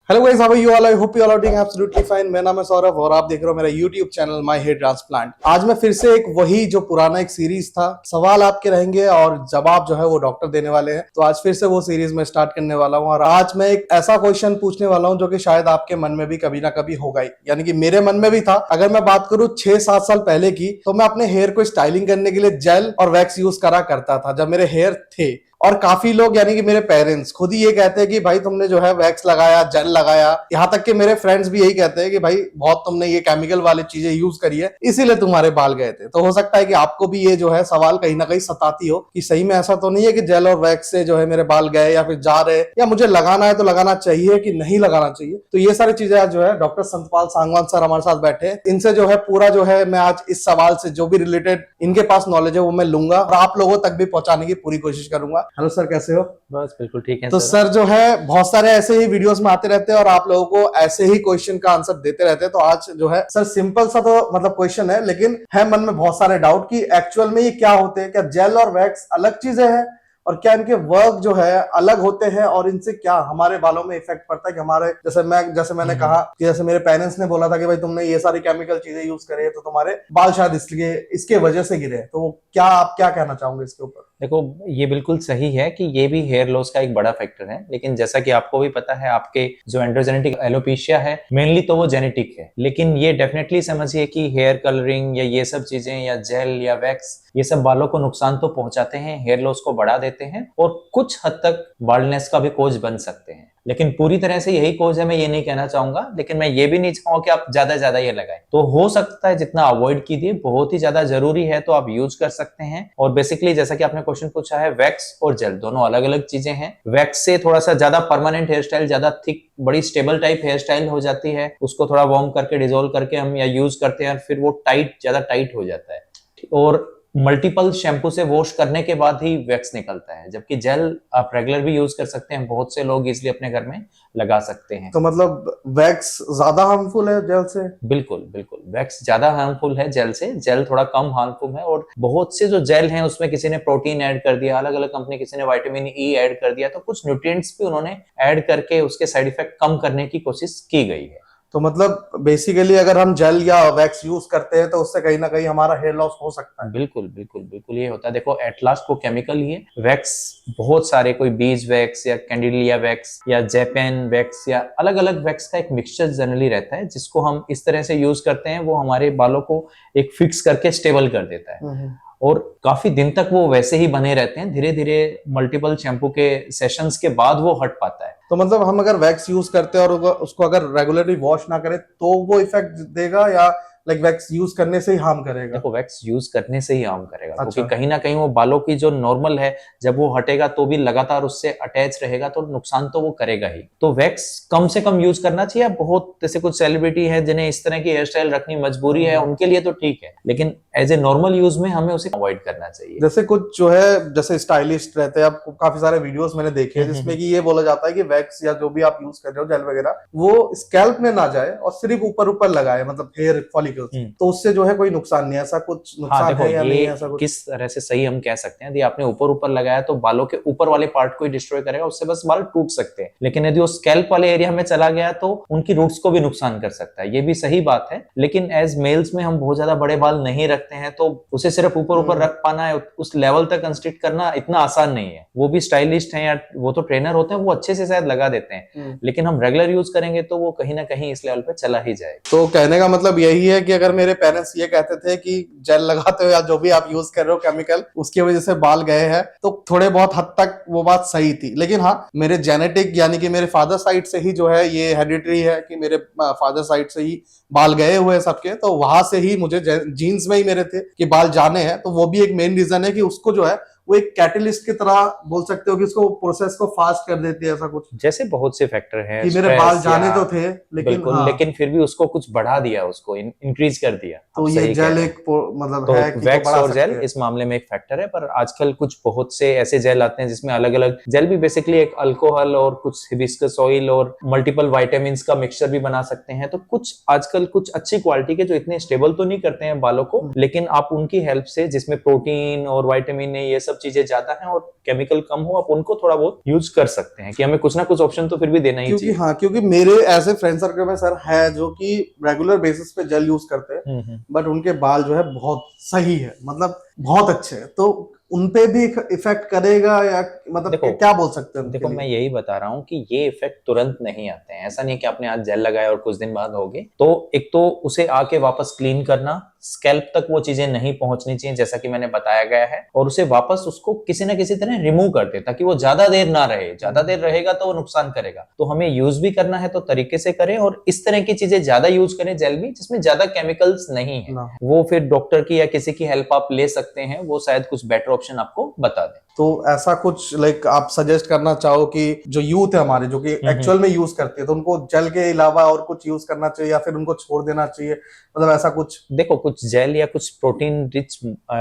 Hello guys, how are you all? I hope you all are doing absolutely fine. मेरा नाम है सौरभ और आप देख रहे हो मेरा YouTube channel My Hair Transplant. आज मैं फिर से एक वही जो पुराना एक सीरीज था, सवाल आपके रहेंगे और जवाब जो है वो डॉक्टर देने वाले हैं। तो आज फिर से वो सीरीज में स्टार्ट करने वाला हूँ और आज मैं एक ऐसा क्वेश्चन पूछने वाला हूँ जो कि शायद आपके मन में भी कभी ना कभी होगा ही, यानी कि मेरे मन में भी था। अगर मैं बात करूँ 6-7 साल पहले की, तो मैं अपने हेयर को स्टाइलिंग करने के लिए जेल और वैक्स यूज करा करता था जब मेरे हेयर थे। और काफी लोग यानी कि मेरे पेरेंट्स खुद ही ये कहते हैं कि भाई तुमने जो है वैक्स लगाया, जेल लगाया। यहाँ तक कि मेरे फ्रेंड्स भी यही कहते हैं कि भाई बहुत तुमने ये केमिकल वाली चीजें यूज करी है, इसीलिए तुम्हारे बाल गए थे। तो हो सकता है कि आपको भी ये जो है सवाल कहीं ना कहीं सताती हो कि सही में ऐसा तो नहीं है कि जेल और वैक्स से जो है मेरे बाल गए या फिर जा रहे, या मुझे लगाना है तो लगाना चाहिए कि नहीं लगाना चाहिए। तो ये सारी चीजें आज जो है डॉक्टर संतपाल सांगवान सर हमारे साथ बैठे हैं। इनसे जो है पूरा जो है मैं आज इस सवाल से जो भी रिलेटेड इनके पास नॉलेज है वो मैं लूंगा और आप लोगों तक भी पहुंचाने की पूरी कोशिश करूंगा। हेलो सर, कैसे हो? बस बिल्कुल ठीक है। तो सर जो है बहुत सारे ऐसे ही वीडियोस में आते रहते हैं और आप लोगों को ऐसे ही क्वेश्चन का आंसर देते रहते हैं। तो आज जो है सर सिंपल सा तो मतलब क्वेश्चन है, लेकिन है मन में बहुत सारे डाउट कि एक्चुअल में ये क्या होते हैं। क्या जेल और वैक्स अलग चीजें हैं और क्या इनके वर्क जो है अलग होते हैं और इनसे क्या हमारे बालों में इफेक्ट पड़ता है कि हमारे जैसे मैंने कहा कि जैसे मेरे पेरेंट्स ने बोला था कि भाई तुमने ये सारी केमिकल चीजें यूज करे है तो तुम्हारे बाल शायद इसलिए इसके वजह से गिरे। तो क्या आप क्या कहना चाहोगे इसके ऊपर? देखो, ये बिल्कुल सही है कि ये भी हेयर लॉस का एक बड़ा फैक्टर है, लेकिन जैसा कि आपको भी पता है आपके जो एंड्रोजेनेटिक एलोपेशिया है मेनली तो वो जेनेटिक है। लेकिन ये डेफिनेटली समझिए कि हेयर कलरिंग या ये सब चीजें या जेल या वैक्स ये सब बालों को नुकसान तो पहुंचाते हैं, हेयर लॉस को बढ़ा देते हैं और कुछ हद तक बाल्डनेस का भी कोज बन सकते हैं। लेकिन पूरी तरह से यही कोज है मैं ये नहीं कहना चाहूंगा, लेकिन मैं ये भी नहीं चाहूंगा कि आप ज्यादा ये लगाएं। तो हो सकता है जितना अवॉइड कीजिए, बहुत ही ज्यादा जरूरी है तो आप यूज कर सकते हैं। और बेसिकली जैसा कि आपने क्वेश्चन पूछा है, वैक्स और जेल दोनों अलग अलग चीजें हैं। वैक्स से थोड़ा सा ज्यादा परमानेंट हेयर स्टाइल, ज्यादा थिक बड़ी स्टेबल टाइप हेयर स्टाइल हो जाती है। उसको थोड़ा वार्म करके डिजोल्व करके हम या यूज करते हैं, फिर वो ज्यादा टाइट हो जाता है और मल्टीपल शैम्पू से वॉश करने के बाद ही वैक्स निकलता है। जबकि जेल आप रेगुलर भी यूज कर सकते हैं, बहुत से लोग इसलिए अपने घर में लगा सकते हैं। तो मतलब वैक्स ज्यादा हार्मफुल है जेल से? बिल्कुल बिल्कुल, वैक्स ज्यादा हार्मफुल है जेल से, जेल थोड़ा कम हार्मफुल है। और बहुत से जो जेल हैं उसमें किसी ने प्रोटीन ऐड कर दिया, अलग अलग कंपनी किसी ने विटामिन ई ऐड कर दिया, तो कुछ न्यूट्रिएंट्स भी उन्होंने ऐड करके उसके साइड इफेक्ट कम करने की कोशिश की गई है। तो मतलब बेसिकली अगर हम जेल या वैक्स यूज करते हैं तो उससे कहीं ना कहीं हमारा हेयर लॉस हो सकता है। बिल्कुल बिल्कुल बिल्कुल, ये होता है। देखो, एट लास्ट वो केमिकल ही है। वैक्स बहुत सारे, कोई बीज वैक्स या कैंडिलिया वैक्स या जैपेन वैक्स या अलग अलग वैक्स का एक मिक्सचर जनरली रहता है, जिसको हम इस तरह से यूज करते हैं। वो हमारे बालों को एक फिक्स करके स्टेबल कर देता है और काफी दिन तक वो वैसे ही बने रहते हैं। धीरे धीरे मल्टीपल शैम्पू के सेशंस के बाद वो हट पाता है। तो मतलब हम अगर वैक्स यूज करते हैं और उसको अगर रेगुलरली वॉश ना करें तो वो इफेक्ट देगा, या लाइक वैक्स यूज करने से ही हार्म करेगा? देखो, वैक्स यूज करने से ही हार्म करेगा। अच्छा। क्योंकि कहीं ना कहीं वो बालों की जो नॉर्मल है, जब वो हटेगा तो भी लगातार उससे अटैच रहेगा, तो नुकसान तो वो करेगा ही। तो वैक्स कम से कम यूज करना चाहिए। बहुत जैसे कुछ सेलिब्रिटी है जिन्हें इस तरह की हेयर स्टाइल रखनी मजबूरी है, उनके लिए तो ठीक है, लेकिन एज ए नॉर्मल यूज में हमें उसे अवॉइड करना चाहिए। जैसे कुछ जो है जैसे स्टाइलिस्ट रहते हैं, आप काफी सारे वीडियोस मैंने देखे हैं जिसमें कि ये बोला जाता है कि वैक्स या जो भी आप यूज कर रहे हो जेल वगैरह, वो स्कैल्प में ना जाए और सिर्फ ऊपर ऊपर लगाए, मतलब हेयर फॉलिकल्स, तो उससे जो है कोई नुकसान नहीं है। ऐसा कुछ नुकसान हाँ, देखो, है या नहीं है? ये ऐसा कुछ किस तरह से सही हम कह सकते हैं, यदि आपने ऊपर ऊपर लगाया तो बालों के ऊपर वाले पार्ट को ही डिस्ट्रॉय करेगा, उससे बस बाल टूट सकते हैं। लेकिन यदि वो स्कैल्प वाले एरिया में चला गया तो उनकी रूट्स को भी नुकसान कर सकता है। ये भी सही बात है। लेकिन एज मेल्स में हम बहुत ज्यादा बड़े बाल नहीं रखते हैं, तो उसे सिर्फ ऊपर ऊपर रख पाना है, उस लेवल तक कंस्ट्रिक्ट करना इतना आसान नहीं है। वो भी स्टाइलिस्ट हैं या वो तो ट्रेनर होते हैं, वो अच्छे से शायद लगा देते हैं, लेकिन हम रेगुलर यूज करेंगे तो वो कहीं ना कहीं इस लेवल पे चला ही जाएगा। तो कहने का मतलब यही है कि अगर मेरे पेरेंट्स ये कहते थे कि जेल लगाते हो या जो भी आप यूज कर रहे हो केमिकल, उसकी वजह से बाल गए हैं, तो थोड़े बहुत हद तक वो बात सही थी। लेकिन हाँ, मेरे जेनेटिक यानी कि मेरे फादर साइड से ही जो है ये हेरिडिटरी है कि मेरे फादर साइड से ही बाल गए हुए हैं सबके, तो वहां से ही मुझे जीन्स में ही मेरे थे कि बाल जाने हैं। तो वो भी एक मेन रीजन है कि उसको जो है वो एक कैटलिस्ट की तरह बोल सकते हो कि उसको प्रोसेस को फास्ट कर देती है। ऐसा कुछ जैसे बहुत से फैक्टर हैं कि मेरे बाल जाने तो थे लेकिन बिल्कुल, हाँ, लेकिन फिर भी उसको कुछ बढ़ा दिया, उसको इंक्रीज कर दिया। तो ये जेल एक मतलब तो है कि वैक्स बढ़ा और सकते जेल हैं। इस मामले में एक फैक्टर है। पर आजकल कुछ बहुत से ऐसे जेल आते हैं जिसमें अलग अलग जेल भी बेसिकली एक अल्कोहल और कुछ हिबिस्कस ऑयल और मल्टीपल विटामिन का मिक्सचर भी बना सकते हैं। तो कुछ आजकल कुछ अच्छी क्वालिटी के जो इतने स्टेबल तो नहीं करते हैं बालों को, लेकिन आप उनकी हेल्प से, जिसमें प्रोटीन और विटामिन ए ये सब चीजें ज्यादा हैं और केमिकल कम हो, आप उनको थोड़ा बहुत यूज कर सकते हैं कि हमें कुछ ना कुछ ऑप्शन तो फिर भी देना ही क्योंकि चाहिए। हाँ, क्योंकि मेरे ऐसे फ्रेंड सर्कल में सर है जो कि रेगुलर बेसिस पे जेल यूज करते हैं, बट उनके बाल जो है बहुत सही है, मतलब बहुत अच्छे हैं। तो उनपे भी इफेक्ट करेगा या मतलब देखो, क्या बोल सकते हैं उनके देखो लिए? मैं यही बता रहा हूँ कि ये इफेक्ट तुरंत नहीं आते हैं। ऐसा नहीं कि आपने आज जेल लगाया और कुछ दिन बाद हो गए। तो एक तो उसे आके वापस क्लीन करना, स्कैल्प तक वो चीजें नहीं पहुंचनी चाहिए जैसा कि मैंने बताया गया है, और उसे वापस उसको किसी ना किसी तरह रिमूव कर दे ताकि वो ज्यादा देर ना रहे। ज्यादा देर रहेगा तो वो नुकसान करेगा। तो हमें यूज भी करना है तो तरीके से करें, और इस तरह की चीजें ज्यादा यूज करें जेल भी जिसमें ज्यादा केमिकल्स नहीं है। ना। वो फिर डॉक्टर की या किसी की हेल्प आप ले सकते हैं, वो शायद कुछ बेटर ऑप्शन आपको बता दें। तो ऐसा कुछ लाइक आप सजेस्ट करना चाहो कि जो यूथ है हमारे जो कि एक्चुअल में यूज करते हैं, तो उनको जेल के अलावा और कुछ यूज करना चाहिए या फिर उनको छोड़ देना चाहिए, मतलब ऐसा कुछ? देखो, कुछ जेल या कुछ प्रोटीन रिच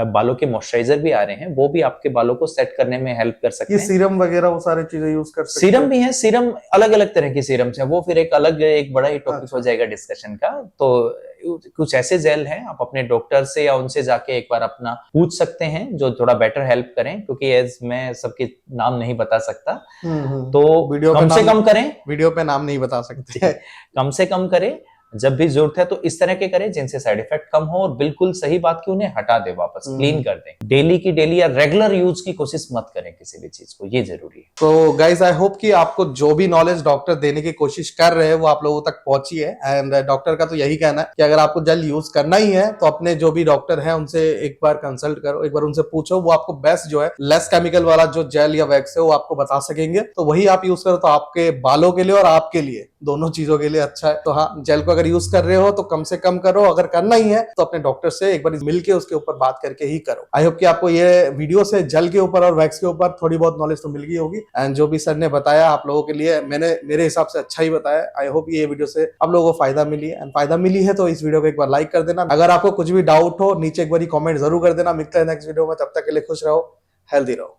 बालों के मॉइस्चराइजर भी आ रहे हैं, वो भी आपके बालों को सेट करने में हेल्प कर सकते ये हैं। सीरम वगैरह वो सारी चीजें यूज कर सकते सीरम हैं? भी है, सीरम अलग अलग तरह की सीरम्स है, वो फिर एक अलग एक बड़ा ही टॉपिक अच्छा। हो जाएगा डिस्कशन का। तो कुछ ऐसे जेल हैं, आप अपने डॉक्टर से या उनसे जाके एक बार अपना पूछ सकते हैं जो थोड़ा बेटर हेल्प करें, क्योंकि एज मैं सबके नाम नहीं बता सकता। तो वीडियो पे कम से नाम, कम करें, वीडियो पे नाम नहीं बता सकते। कम से कम करें। जब भी जरूरत है तो इस तरह के करें जिनसे साइड इफेक्ट कम हो, और बिल्कुल सही बात कि उन्हें हटा दे, वापस क्लीन कर दें। डेली की डेली या रेगुलर यूज की कोशिश मत करें किसी भी चीज को, ये जरूरी है। तो गाइज आई होप कि आपको जो भी नॉलेज डॉक्टर देने की कोशिश कर रहे हैं वो आप लोगों तक पहुंची है। एंड डॉक्टर का तो यही कहना है कि अगर आपको जेल यूज करना ही है तो अपने जो भी डॉक्टर है उनसे एक बार कंसल्ट करो, एक बार उनसे पूछो, वो आपको बेस्ट जो है लेस केमिकल वाला जो जेल या वैक्स है वो आपको बता सकेंगे। तो वही आप यूज करो, तो आपके बालों के लिए और आपके लिए दोनों चीजों के लिए अच्छा है। तो हाँ, जेल को अगर यूज कर रहे हो तो कम से कम करो, अगर करना ही है तो अपने डॉक्टर से एक बार मिलके उसके ऊपर बात करके ही करो। आई होप कि आपको ये वीडियो से जेल के ऊपर और वैक्स के ऊपर थोड़ी बहुत नॉलेज तो मिल गई होगी। एंड जो भी सर ने बताया आप लोगों के लिए, मैंने मेरे हिसाब से अच्छा ही बताया। आई होप ये वीडियो से आप लोगों को फायदा मिली है, एंड फायदा मिली है तो इस वीडियो को एक बार लाइक कर देना। अगर आपको कुछ भी डाउट हो नीचे एक बार कॉमेंट जरूर कर देना। मिलते हैं नेक्स्ट वीडियो में, तब तक के लिए खुश रहो, हेल्दी रहो।